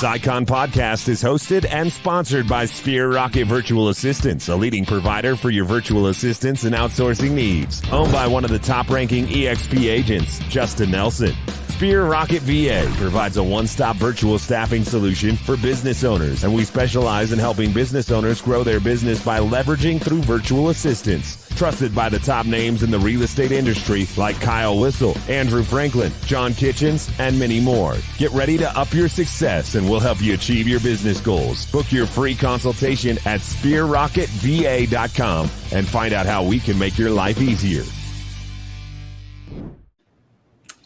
This Icon podcast is hosted and sponsored by Sphere Rocket Virtual Assistants, a leading provider for your virtual assistants and outsourcing needs. Owned by one of the top-ranking eXp agents, Justin Nelson. Sphere Rocket VA provides a one-stop virtual staffing solution for business owners, and we specialize in helping business owners grow their business by leveraging through virtual assistants. Trusted by the top names in the real estate industry like Kyle Whistle, Andrew Franklin, John Kitchens, and many more. Get ready to up your success, and we'll help you achieve your business goals. Book your free consultation at sphererocketva.com and find out how we can make your life easier.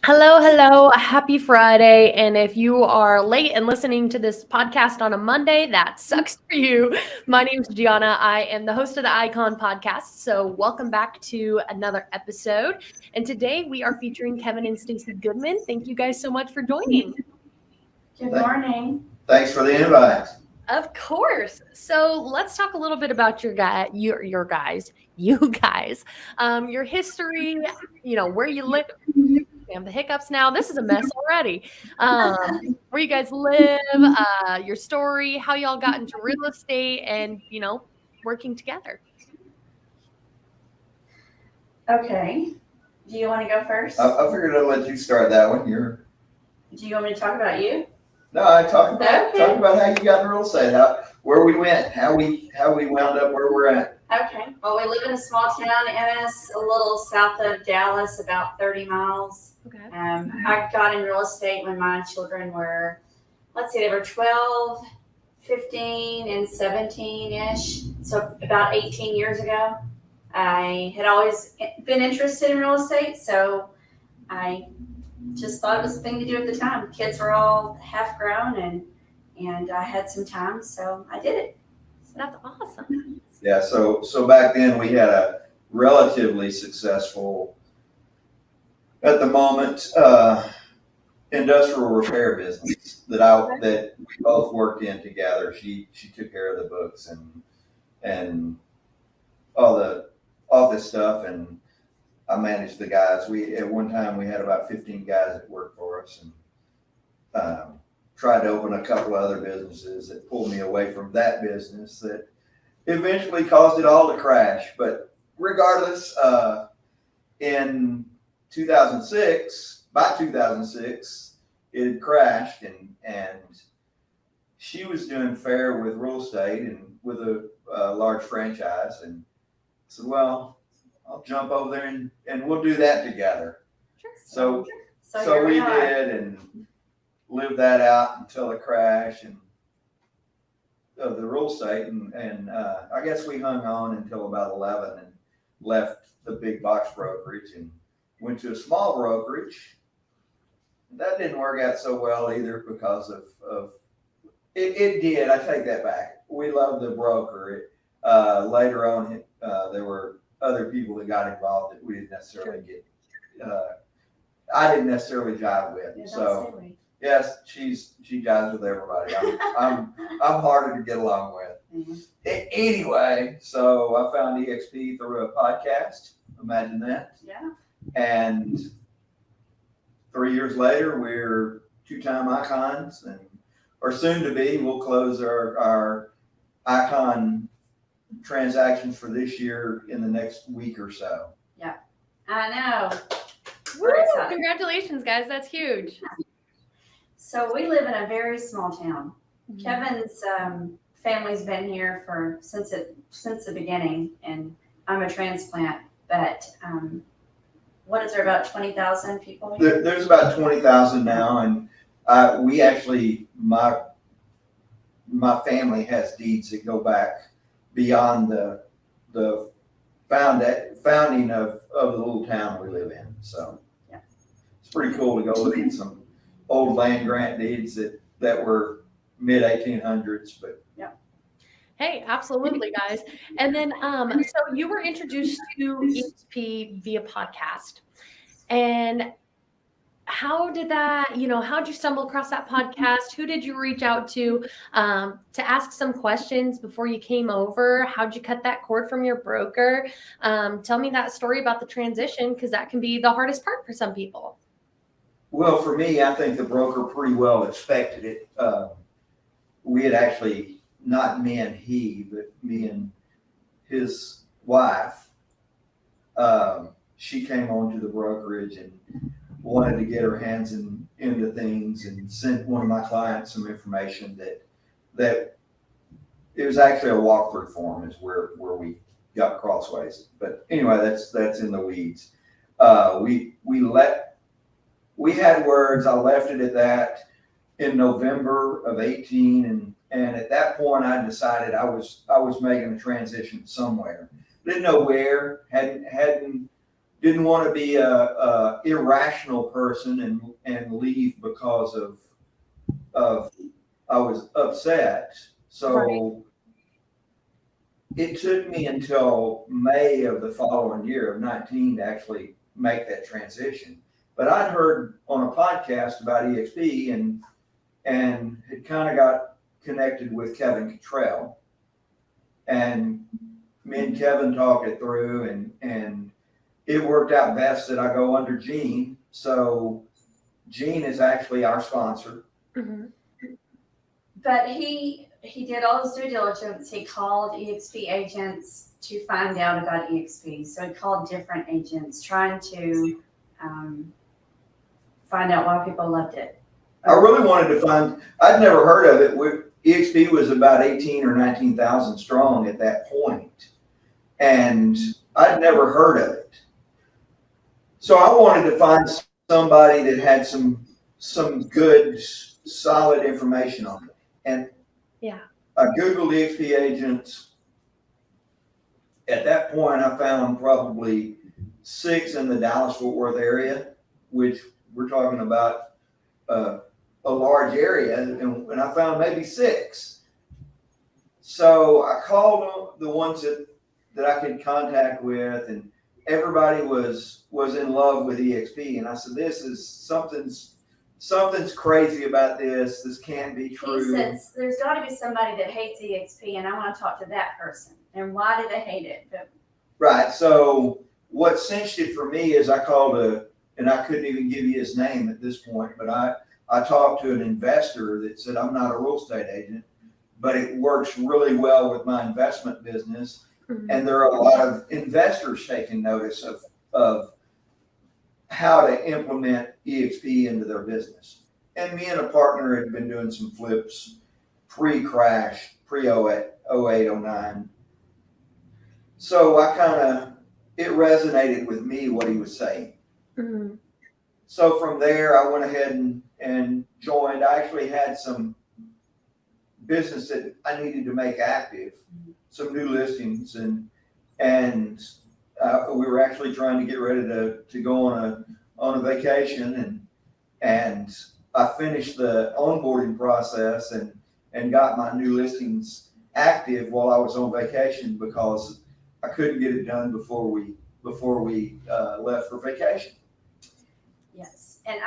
Hello. Happy Friday. And if you are late and listening to this podcast on a Monday, that sucks for you. My name is Gianna. I am the host of the Icon podcast. So welcome back to another episode. And today we are featuring Kevin and Stacey Goodman. Thank you guys so much for joining. Good morning. Thanks for the invite. Of course. So let's talk a little bit about you guys, your history, where you live. The hiccups now. This is a mess already. Where you guys live, your story, how y'all got into real estate and, working together. Okay. Do you want to go first? I figured I'd let you start that one. Do you want me to talk about you? No, I talk about how you got in real estate, where we went, how we wound up where we're at. Okay. Well, we live in a small town, Ennis, a little south of Dallas, about 30 miles. Okay. I got in real estate when my children were, they were 12, 15, and 17-ish. So about 18 years ago. I had always been interested in real estate, so I just thought it was the thing to do at the time. Kids were all half grown, and I had some time, so I did it. So that's awesome. Yeah, so back then we had a relatively successful, at the moment, industrial repair business that we both worked in together. She took care of the books and all the office stuff, and I managed the guys. At one time we had about 15 guys that worked for us, and tried to open a couple of other businesses that pulled me away from that business that eventually caused it all to crash. But regardless, in 2006, by 2006, it had crashed, and she was doing fair with real estate and with a large franchise, and I said, well, I'll jump over there and we'll do that together. Sure. So we did, and lived that out until the crash of the real estate, and I guess we hung on until about 11 and left the big box brokerage and went to a small brokerage. That didn't work out so well either because of it did. I take that back. We loved the broker. Later on, there were other people that got involved that we didn't necessarily get. I didn't necessarily jive with. Yeah, so yes, she jives with everybody. I'm harder to get along with. Mm-hmm. Anyway, so I found eXp through a podcast. Imagine that. Yeah. And 3 years later, we're two-time icons, or soon to be. We'll close our icon transactions for this year in the next week or so. Yeah, I know. Woo! Congratulations, guys. That's huge. So we live in a very small town. Mm-hmm. Kevin's family's been here since the beginning, and I'm a transplant. But what is there, about 20,000 people here? There's about 20,000 now, and we actually, my family has deeds that go back beyond the founding of the little town we live in. So yeah, it's pretty cool to go look at some old land grant deeds that were mid 1800s, but yeah. Hey, absolutely, guys. And then, so you were introduced to eXp via podcast, and how did that, how'd you stumble across that podcast? Who did you reach out to ask some questions before you came over? How'd you cut that cord from your broker? Tell me that story about the transition, because that can be the hardest part for some people. Well, for me, I think the broker pretty well expected it. we had actually, not me and he, but me and his wife, she came on to the brokerage and wanted to get her hands into things, and sent one of my clients some information that it was actually a walkthrough form is where we got crossways. But anyway, that's in the weeds. We had words. I left it at that in November of 18, and at that point I decided I was making a transition somewhere. Didn't know where. Didn't want to be a irrational person and leave because of I was upset. So Right. it took me until May of the following year of 19 to actually make that transition. But I'd heard on a podcast about eXp and had kind of got connected with Kevin Cottrell, and me and Kevin talked it through, and it worked out best that I go under Gene. So Gene is actually our sponsor. Mm-hmm. But he did all his due diligence. He called eXp agents to find out about eXp. So he called different agents trying to find out why people loved it. I really wanted to find, I'd never heard of it. eXp was about 18 or 19,000 strong at that point, and I'd never heard of it. So I wanted to find somebody that had some good, solid information on it. And Yeah. I Googled eXp agents. At that point, I found probably 6 in the Dallas-Fort Worth area, which we're talking about a large area, and I found maybe 6. So I called the ones that I could contact with, and everybody was in love with eXp. And I said, this is something's crazy about this. This can't be true. He said, there's got to be somebody that hates eXp, and I want to talk to that person. And why do they hate it? But right. So what cinched it for me is I called and I couldn't even give you his name at this point, but I talked to an investor that said, I'm not a real estate agent, but it works really well with my investment business. Mm-hmm. And there are a lot of investors taking notice of how to implement eXp into their business. And me and a partner had been doing some flips pre-crash, pre-08, 09. So it resonated with me what he was saying. Mm-hmm. So from there, I went ahead and joined. I actually had some business that I needed to make active, some new listings, and we were actually trying to get ready to go on a vacation, and I finished the onboarding process and got my new listings active while I was on vacation because I couldn't get it done before we left for vacation. yes, and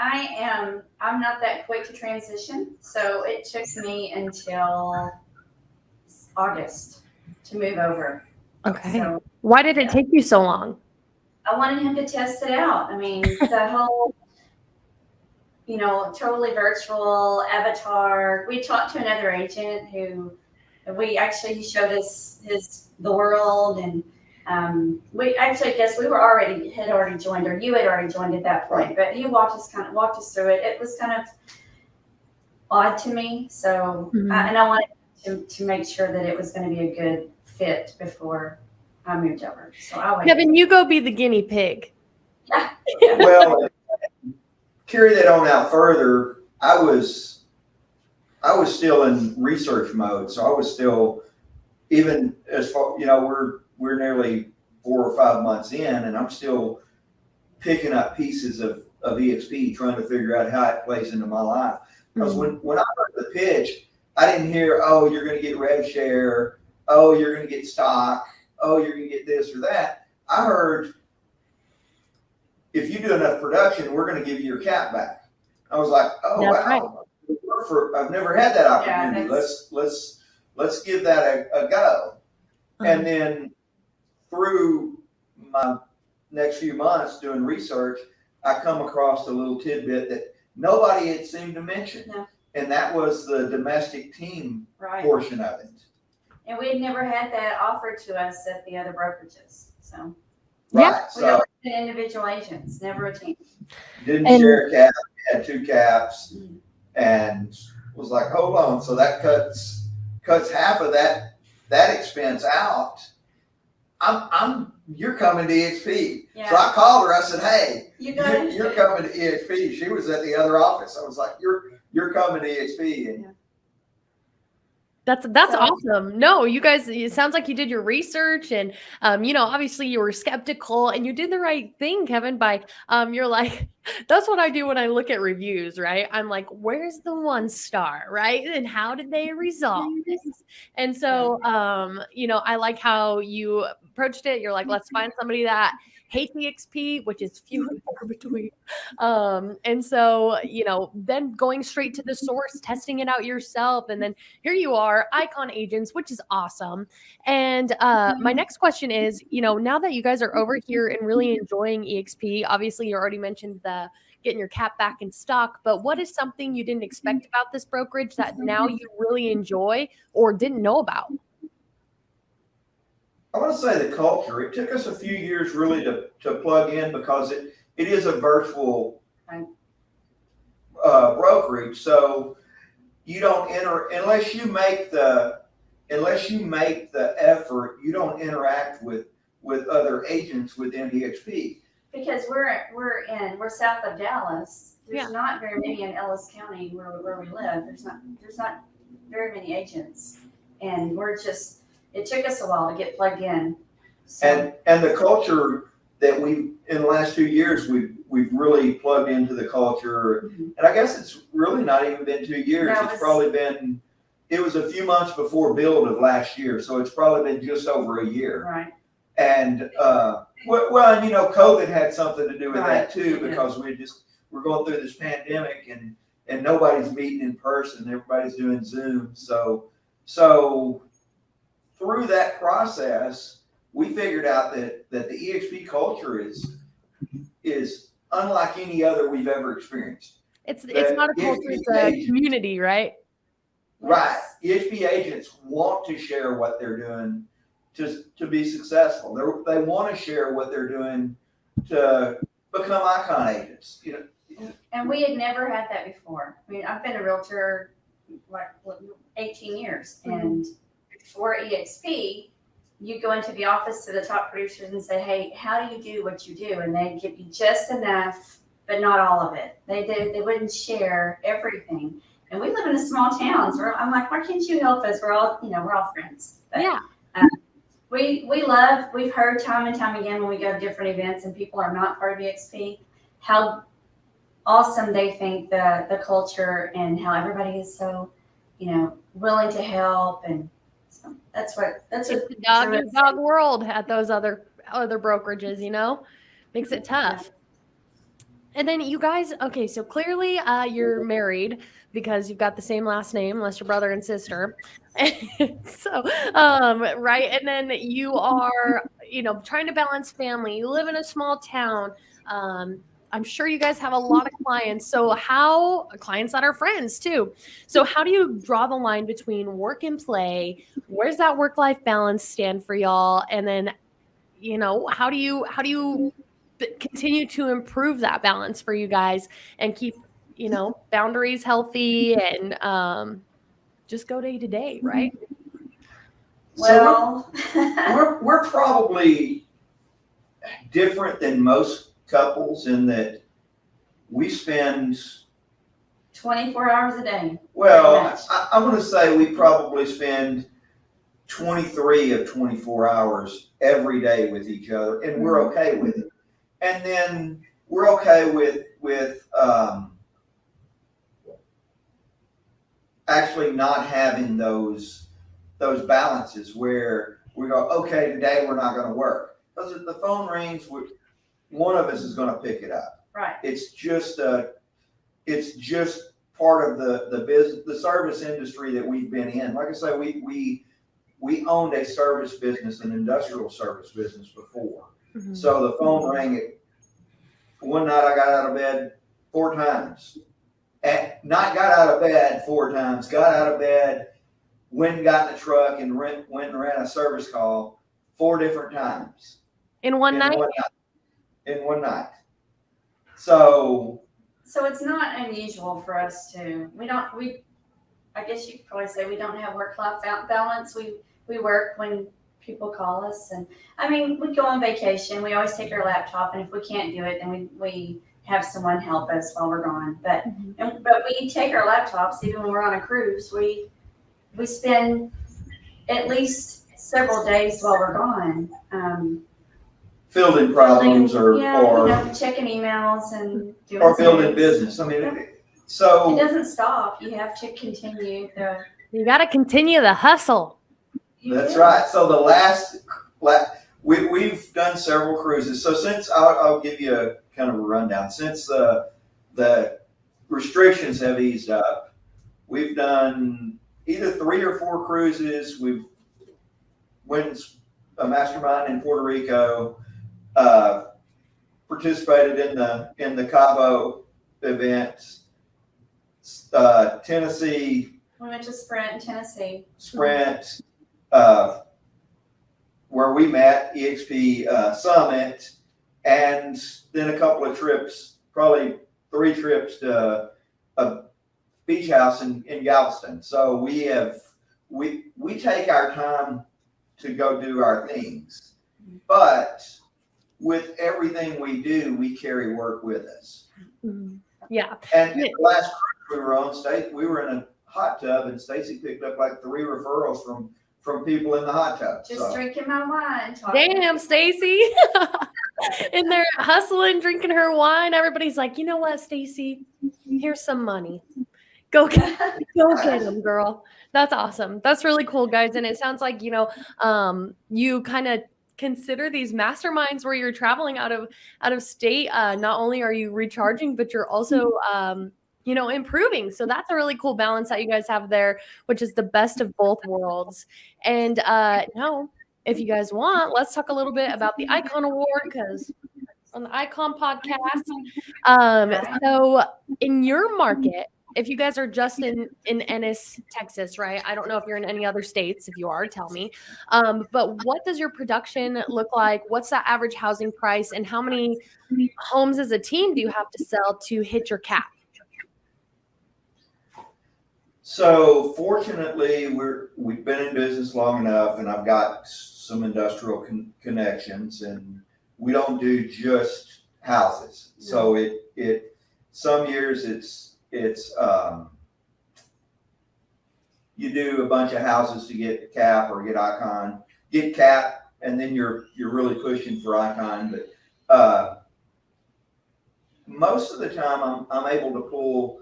I'm not that quick to transition, so it took me until August to move over. Okay. So Why did it take you so long? I wanted him to test it out. I mean, the whole, totally virtual avatar. We talked to another agent who he showed us the world, and we actually guess we had already joined, or you had already joined at that point, but he walked us through it. It was kind of odd to me. So, Mhm. and I wanted to make sure that it was going to be a good fit before I moved over. So I went. Kevin, you go be the guinea pig. Yeah. Well, carry that on out further. I was still in research mode, so I was still, even as far, we're nearly 4 or 5 months in, and I'm still picking up pieces of eXp, trying to figure out how it plays into my life. Because when I heard the pitch, I didn't hear, oh, you're going to get rev share, oh, you're going to get stock, oh, you're going to get this or that. I heard, if you do enough production, we're going to give you your cap back. I was like, oh, That's wow. Right. I've never had that opportunity. Yeah, let's give that a go. And then through my next few months doing research, I come across a little tidbit that nobody had seemed to mention. No. and that was the domestic team Right. portion of it. And we had never had that offered to us at the other brokerages. So Yeah. Right. we So always been individual agents, never a team. didn't And- share cap, had 2 caps, and was like, hold on. So that cuts half of that expense out. You're coming to eXp. Yeah. So I called her. I said, hey, You you're coming to eXp. She was at the other office. I was like, you're coming to eXp. And That's So- awesome. No, you guys, it sounds like you did your research and, obviously you were skeptical and you did the right thing, Kevin, by, you're like, that's what I do when I look at reviews, right? I'm like, where's the 1 star, right? And how did they resolve this? And so, I like how you approached it. You're like, let's find somebody that hates eXp, which is few and far between. And so, then going straight to the source, testing it out yourself. And then here you are, Icon Agents, which is awesome. And my next question is, now that you guys are over here and really enjoying eXp, obviously you already mentioned the getting your cap back in stock, but what is something you didn't expect about this brokerage that now you really enjoy or didn't know about? I want to say the culture. It took us a few years really to plug in because it is a virtual brokerage. So you don't enter unless you make the effort. You don't interact with other agents within eXp. Because we're south of Dallas. There's Yeah. not very many in Ellis County where we live. There's not very many agents, and it took us a while to get plugged in. So, And the culture that in the last 2 years we've really plugged into the culture. And I guess it's really not even been 2 years. No, It's probably been, it was a few months before build of last year. So it's probably been just over a year. right. And, COVID had something to do with Right. that too, because we're going through this pandemic and nobody's meeting in person. Everybody's doing Zoom. So through that process, we figured out that the eXp culture is unlike any other we've ever experienced. It's not a culture, it's a community, right? Right. eXp agents want to share what they're doing to be successful. They want to share what they're doing to become Icon agents. And we had never had that before. I mean, I've been a realtor like 18 years, and before eXp, you go into the office to the top producers and say, hey, how do you do what you do? And they give you just enough, but not all of it. They wouldn't share everything. And we live in a small town, so I'm like, why can't you help us? We're all friends. But, Yeah. We've heard time and time again when we go to different events and people are not part of eXp, how awesome they think the culture and how everybody is so, willing to help. And so that's It's the dog eat dog world at those other brokerages, makes it tough. And then you guys, okay, so clearly you're married because you've got the same last name, unless you're brother and sister. So, right. And then you are, trying to balance family. You live in a small town. I'm sure you guys have a lot of clients. So clients that are friends too. So how do you draw the line between work and play? Where's that work-life balance stand for y'all? And then, how do you continue to improve that balance for you guys and keep, boundaries healthy and just go day to day, right? Well, So we're probably different than most couples in that we spend 24 hours a day. Well, I'm going to say we probably spend 23 of 24 hours every day with each other, and we're okay with it. And then we're okay with actually not having those balances where we go, okay, today we're not going to work. Because if the phone rings, one of us is going to pick it up. Right. It's just part of the business, the service industry that we've been in. Like I say, we owned a service business, an industrial service business before. Mm-hmm. So the phone rang. One night I got out of bed 4 times and not got out of bed 4 times, got out of bed, went and got in the truck and went and ran a service call 4 different times. In one night? In one night. So it's not unusual for us to, I guess you could probably say we don't have work-life balance. We work when people call us, and I mean, we go on vacation. We always take our laptop, and if we can't do it, then we have someone help us while we're gone. But we take our laptops even when we're on a cruise. We spend at least several days while we're gone. Fielding problems or checking emails and doing or building business. I mean, so it doesn't stop. You have to continue. You got to continue the hustle. That's right. So we've done several cruises. So since I'll give you a kind of a rundown. Since the restrictions have eased up, we've done either 3 or 4 cruises. We've went a mastermind in Puerto Rico. Participated in the Cabo event, Tennessee. We went to Sprint in Tennessee. Sprint, where we met, eXp Summit, and then a couple of trips, probably 3 trips to a beach house in Galveston. So we take our time to go do our things, but with everything we do, we carry work with us. Yeah. And the last cruise we were on, we were in a hot tub, and Stacy picked up like 3 referrals from people in the hot tub. Just drinking my wine. Damn, Stacy. In there hustling, drinking her wine. Everybody's like, you know what, Stacy? Here's some money. Go get them, girl. That's awesome. That's really cool, guys. And it sounds like, you kind of consider these masterminds where you're traveling out of state. Not only are you recharging, but you're also, improving. So that's a really cool balance that you guys have there, which is the best of both worlds. And now, if you guys want, let's talk a little bit about the Icon Award, because on the Icon podcast. So in your market, if you guys are just in Ennis, Texas, right? I don't know if you're in any other states. If you are, tell me. But what does your production look like? What's the average housing price? And how many homes as a team do you have to sell to hit your cap? So fortunately, we've been in business long enough, and I've got some industrial connections, and we don't do just houses. So it some years it's you do a bunch of houses to get cap or get cap, and then you're really pushing for Icon. But most of the time, I'm able to pull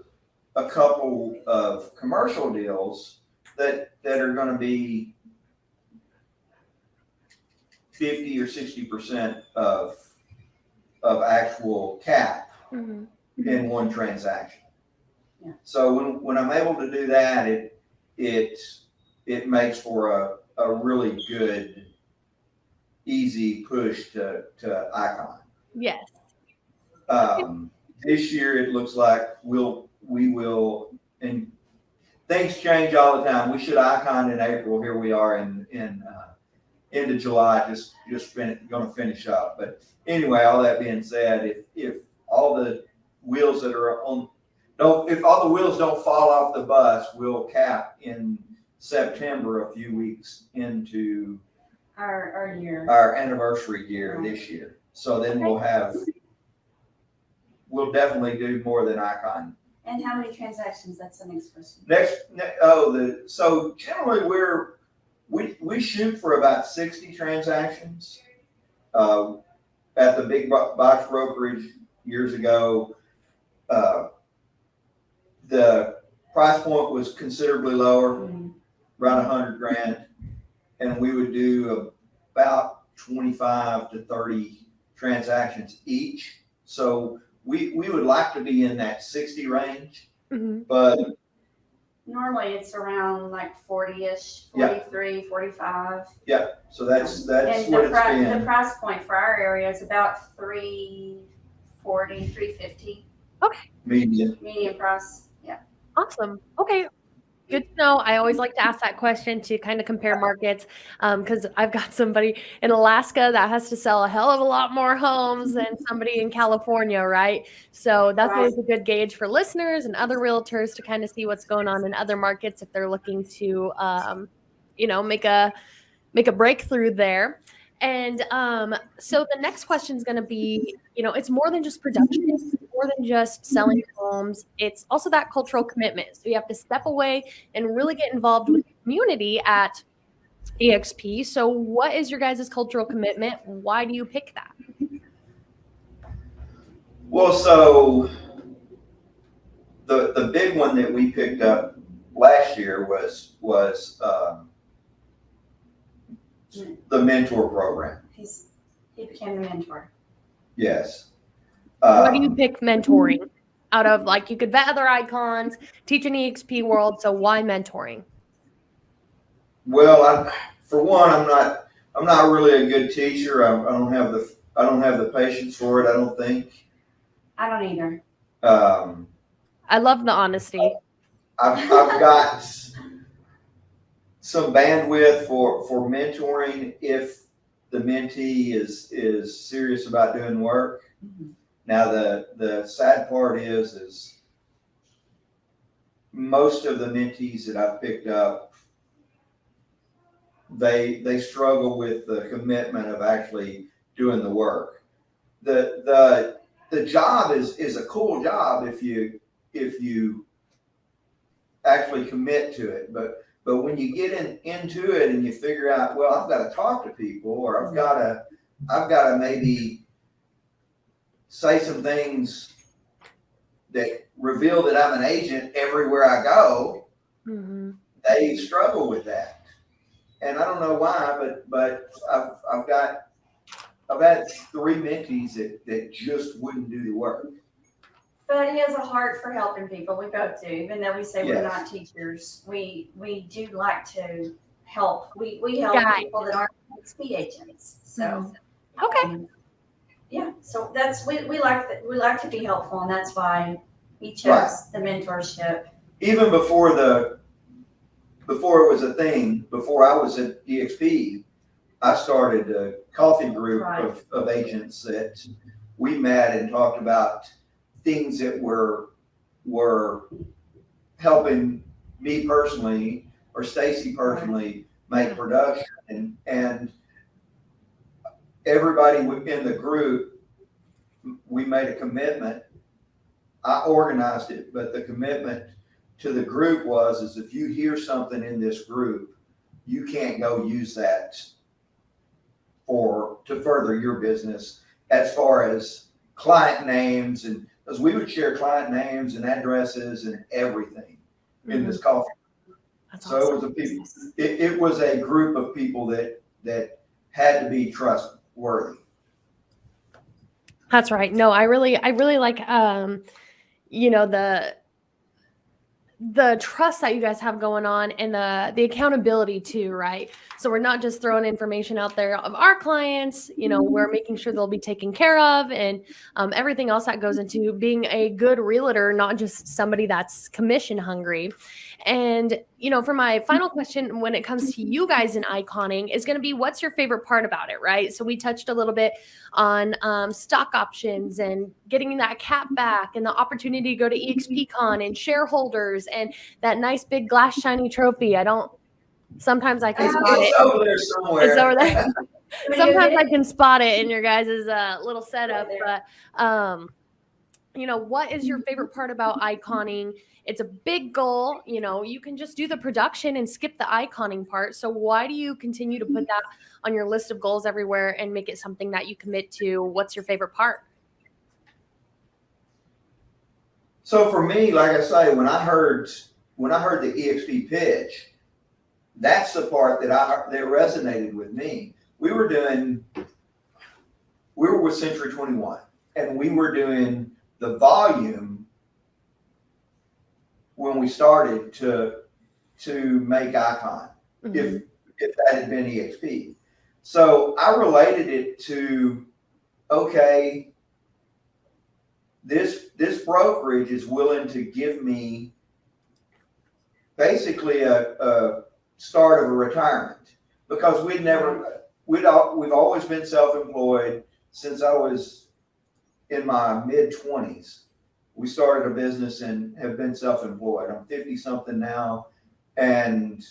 a couple of commercial deals that are going to be 50 or 60% of actual cap in one transaction. Yeah. So when I'm able to do that, it makes for a really good, easy push to Icon. Yes. This year it looks like we will, and things change all the time. We should Icon in April. Here we are in end of July, just going to finish up. But anyway, all that being said, if all the wheels that are on, if all the wheels don't fall off the bus, we'll cap in September, a few weeks into our year, our anniversary year this year. So then we'll definitely do more than Icon. And how many transactions? That's the next question. So generally we shoot for about 60 transactions. At the big box brokerage years ago, the price point was considerably lower, around $100,000, and we would do about 25 to 30 transactions each. So we would like to be in that 60 range, but normally it's around like 40-ish, 43, 45. Yeah, so that's and what it's been. The price point for our area is about 340, 350. Okay. Median price. Awesome. Okay. Good to know. I always like to ask that question to kind of compare markets, because I've got somebody in Alaska that has to sell a hell of a lot more homes than somebody in California, right? So that's Right. always a good gauge for listeners and other realtors to kind of see what's going on in other markets if they're looking to, make a breakthrough there. And so the next question is going to be, it's more than just production, it's more than just selling homes. It's also that cultural commitment. So you have to step away and really get involved with the community at eXp. So what is your guys' cultural commitment? Why do you pick that? Well, so the big one that we picked up last year was the mentor program. He became the mentor. Yes. Why do you pick mentoring out of, like, you could vet other icons, teach an EXP world, so why mentoring? Well, for one, I'm not really a good teacher. I don't have the patience for it. I don't think. I don't either. I love the honesty. I've got some bandwidth for mentoring if the mentee is serious about doing work. Mhm. Now the sad part is most of the mentees that I've picked up, they struggle with the commitment of actually doing the work. The job is a cool job if you actually commit to it, but when you get into it and you figure out, well, I've got to talk to people, or I've got to maybe say some things that reveal that I'm an agent everywhere I go, Mm-hmm. they struggle with that. And I don't know why, but I've had 3 mentees that just wouldn't do the work. But he has a heart for helping people. We both do, even though we say we're Yes. not teachers. We do like to help. We help Guide. people that aren't eXp agents. So Okay. yeah. So that's we like to be helpful, and that's why we chose Right. the mentorship. Even before it was a thing, before I was at eXp, I started a coffee group Right. of agents that we met and talked about things that were helping me personally or Stacy personally make production, and everybody in the group, we made a commitment. I organized it, but the commitment to the group is if you hear something in this group, you can't go use that to further your business as far as client names, and because we would share client names and addresses and everything in this coffee. That's So awesome. it was a group of people that had to be trustworthy. That's right. No, I really like the trust that you guys have going on, and the accountability too, right? So we're not just throwing information out there of our clients, we're making sure they'll be taken care of, and everything else that goes into being a good realtor, not just somebody that's commission hungry. And for my final question, when it comes to you guys in iconing, is going to be, what's your favorite part about it, right? So we touched a little bit on stock options and getting that cap back and the opportunity to go to eXpCon and shareholders and that nice big glass shiny trophy. Sometimes I can spot it. It's over there somewhere. It's over there. Sometimes I can spot it in your guys' little setup, but what is your favorite part about iconing? It's a big goal. You can just do the production and skip the iconing part. So why do you continue to put that on your list of goals everywhere and make it something that you commit to? What's your favorite part? So for me, like I say, when I heard the eXp pitch, that's the part that resonated with me. We were with Century 21, and we were doing the volume when we started to make icon, if that had been eXp. So I related it to, okay, this brokerage is willing to give me basically a start of a retirement, because we've always been self-employed since I was in my mid-20s. We started a business and have been self-employed. I'm 50 something now and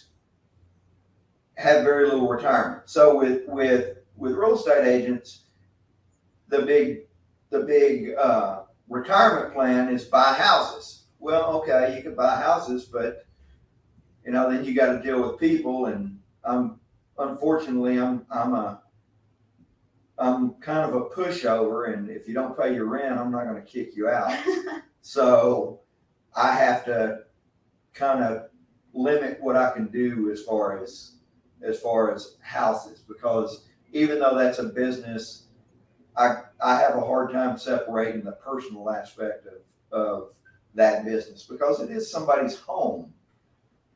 have very little retirement. So with real estate agents, the big retirement plan is buy houses. Well, okay, you can buy houses, but then you got to deal with people, and unfortunately I'm kind of a pushover, and if you don't pay your rent, I'm not going to kick you out. So I have to kind of limit what I can do as far as houses, because even though that's a business, I have a hard time separating the personal aspect of that business, because it is somebody's home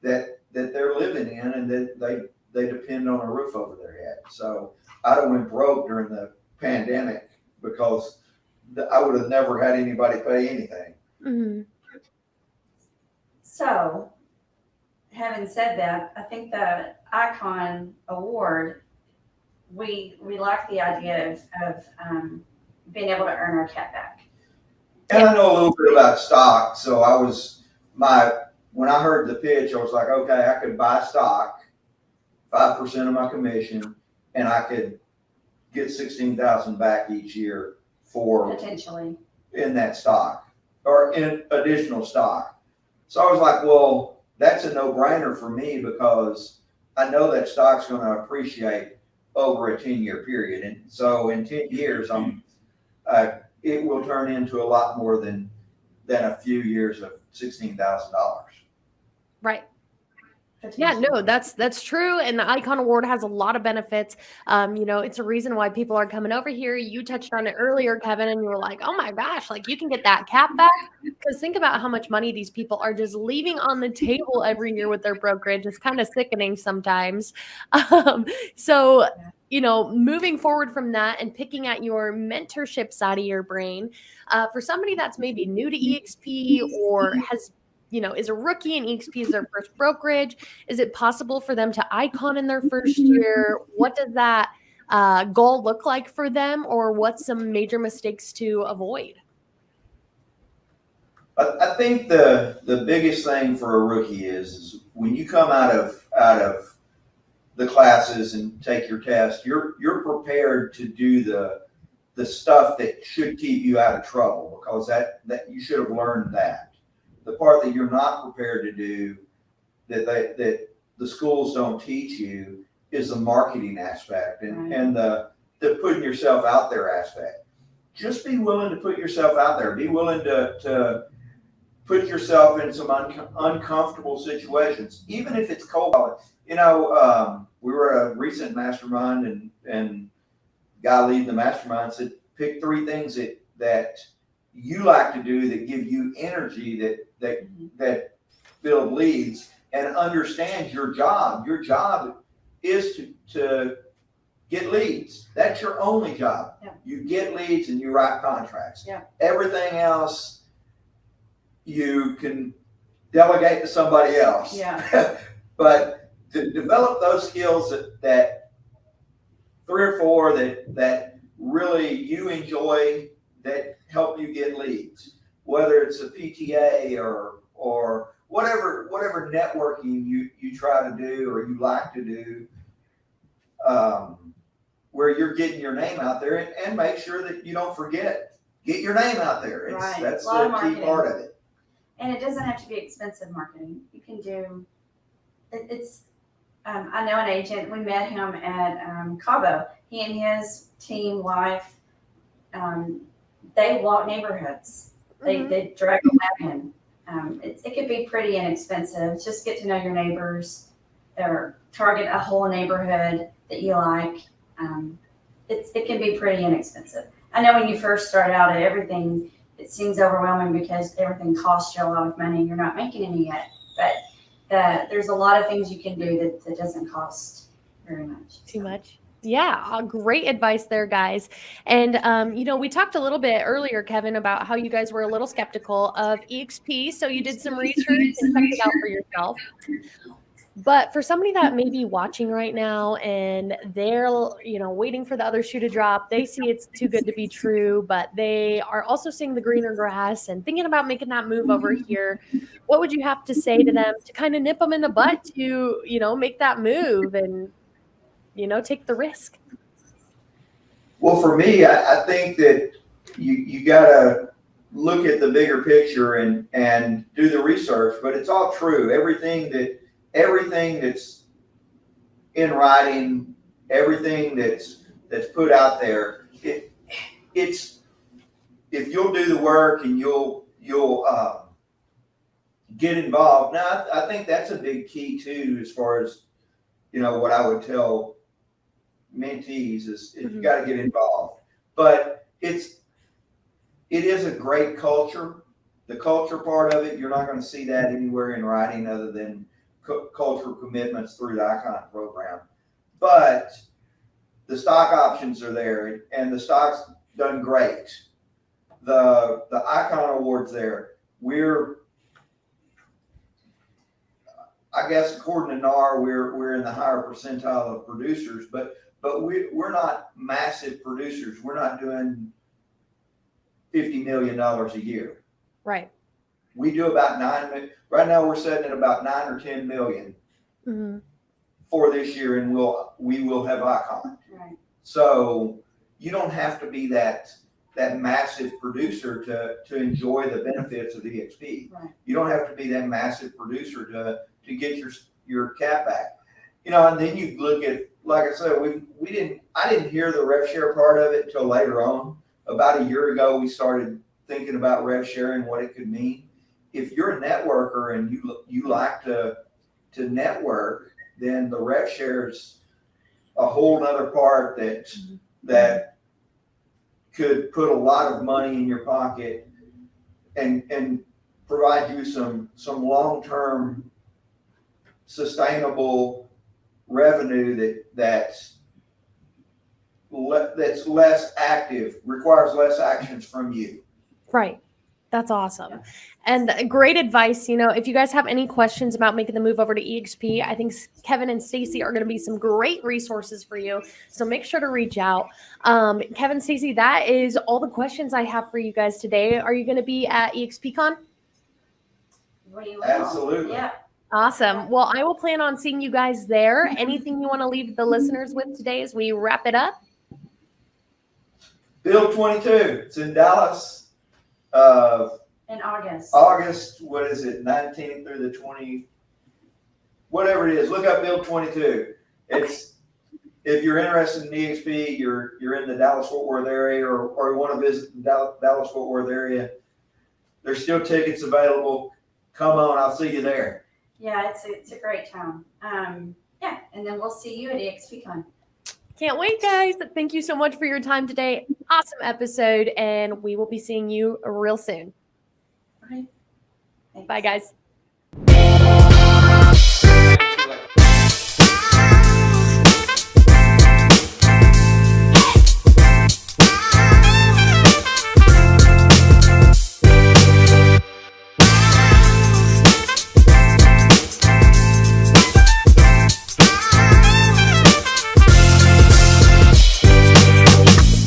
that they're living in, and that they depend on a roof over their head. So I'd have went broke during the pandemic because I would have never had anybody pay anything. Mm-hmm. So, having said that, I think the Icon Award, we like the idea of being able to earn our cap back. And I know a little bit about stock, so when I heard the pitch, I was like, okay, I could buy stock, 5% of my commission, and I could get $16,000 back each year for Potentially. in that stock or in additional stock. So I was like, well, that's a no-brainer for me, because I know that stock's going to appreciate over a 10-year period. And so in 10 years, it will turn into a lot more than a few years of $16,000. Right. Yeah, no, that's true. And the Icon Award has a lot of benefits. It's a reason why people are coming over here. You touched on it earlier, Kevin, and you were like, oh my gosh, like you can get that cap back. Because think about how much money these people are just leaving on the table every year with their brokerage. It's kind of sickening sometimes. Moving forward from that and picking at your mentorship side of your brain, for somebody that's maybe new to eXp or is a rookie and eXp is their first brokerage, is it possible for them to Icon in their first year? What does that goal look like for them, or what's some major mistakes to avoid? I think the biggest thing for a rookie is when you come out of the classes and take your test, you're prepared to do the stuff that should keep you out of trouble, because that you should have learned that. The part that you're not prepared to do, that the schools don't teach you, is the marketing aspect and the putting yourself out there aspect. Just be willing to put yourself out there. Be willing to put yourself in some uncomfortable situations, even if it's cold. We were at a recent mastermind, and the guy leading the mastermind said, pick 3 things that you like to do that give you energy, that build leads, and understand your job. Your job is to get leads. That's your only job. Yeah. You get leads and you write contracts. Yeah. Everything else you can delegate to somebody else. Yeah. But to develop those skills that 3 or 4 that really you enjoy, that help you get leads, whether it's a PTA or whatever networking you try to do or you like to do, where you're getting your name out there, and make sure that you don't forget, get your name out there. That's the key part of it. And it doesn't have to be expensive marketing. You can do it's. I know an agent. We met him at Cabo. He and his team wife. They walk neighborhoods. They drag a wagon. It could be pretty inexpensive. Just get to know your neighbors, or target a whole neighborhood that you like. It can be pretty inexpensive. I know when you first start out at everything, it seems overwhelming because everything costs you a lot of money and you're not making any yet. But there's a lot of things you can do that doesn't cost very much. Too much. Yeah, great advice there, guys. And, we talked a little bit earlier, Kevin, about how you guys were a little skeptical of eXp. So you did some research and checked it out for yourself. But for somebody that may be watching right now and they're, waiting for the other shoe to drop, they see it's too good to be true, but they are also seeing the greener grass and thinking about making that move over here. What would you have to say to them to kind of nip them in the butt to, make that move and, take the risk? Well, for me, I think that you got to look at the bigger picture and do the research, but it's all true. Everything that's in writing, everything that's put out there, it's if you'll do the work and you'll get involved. Now, I think that's a big key too, as far as what I would tell mentees is you got to get involved. But it is a great culture. The culture part of it, you're not going to see that anywhere in writing other than cultural commitments through the Icon program. But the stock options are there, and the stock's done great. The Icon Awards there, I guess according to NAR, we're in the higher percentile of producers, but we're not massive producers. We're not doing $50 million a year. Right. We do about 9 million. Right now we're sitting at about 9 or 10 million for this year, and we will have Icon. Right. So you don't have to be that massive producer to enjoy the benefits of eXp. Right. You don't have to be that massive producer to get your cap back. And then you look at, like I said, I didn't hear the rev share part of it until later on. About a year ago, we started thinking about rev sharing, what it could mean. If you're a networker and you like to network, then the rev share's a whole other part that could put a lot of money in your pocket and provide you some long-term sustainable revenue that's less active, requires less actions from you. Right. That's awesome. And great advice. If you guys have any questions about making the move over to eXp, I think Kevin and Stacy are going to be some great resources for you. So make sure to reach out. Kevin, Stacy, that is all the questions I have for you guys today. Are you going to be at eXpCon? We will. Absolutely. Yeah. Awesome. Well, I will plan on seeing you guys there. Anything you want to leave the listeners with today as we wrap it up? Build 22. It's in Dallas. In August. August, what is it, 19th through the 20th, whatever it is, look up Build 22. It's, if you're interested in eXp, you're in the Dallas-Fort Worth area or you want to visit the Dallas-Fort Worth area, there's still tickets available. Come on, I'll see you there. Yeah, it's a great time. And then we'll see you at eXpCon. Can't wait, guys. Thank you so much for your time today. Awesome episode, and we will be seeing you real soon. Bye. Thanks. Bye, guys.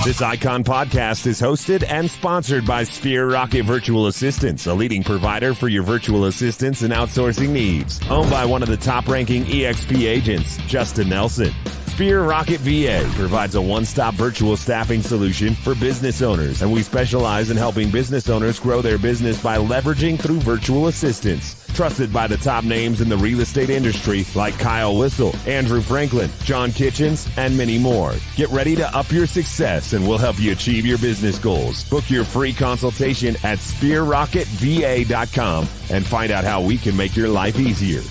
This Icon podcast is hosted and sponsored by Sphere Rocket Virtual Assistants, a leading provider for your virtual assistants and outsourcing needs. Owned by one of the top-ranking eXp agents, Justin Nelson. Sphere Rocket VA provides a one-stop virtual staffing solution for business owners, and we specialize in helping business owners grow their business by leveraging through virtual assistants. Trusted by the top names in the real estate industry like Kyle Whistle, Andrew Franklin, John Kitchens, and many more. Get ready to up your success and we'll help you achieve your business goals. Book your free consultation at sphererocketva.com and find out how we can make your life easier.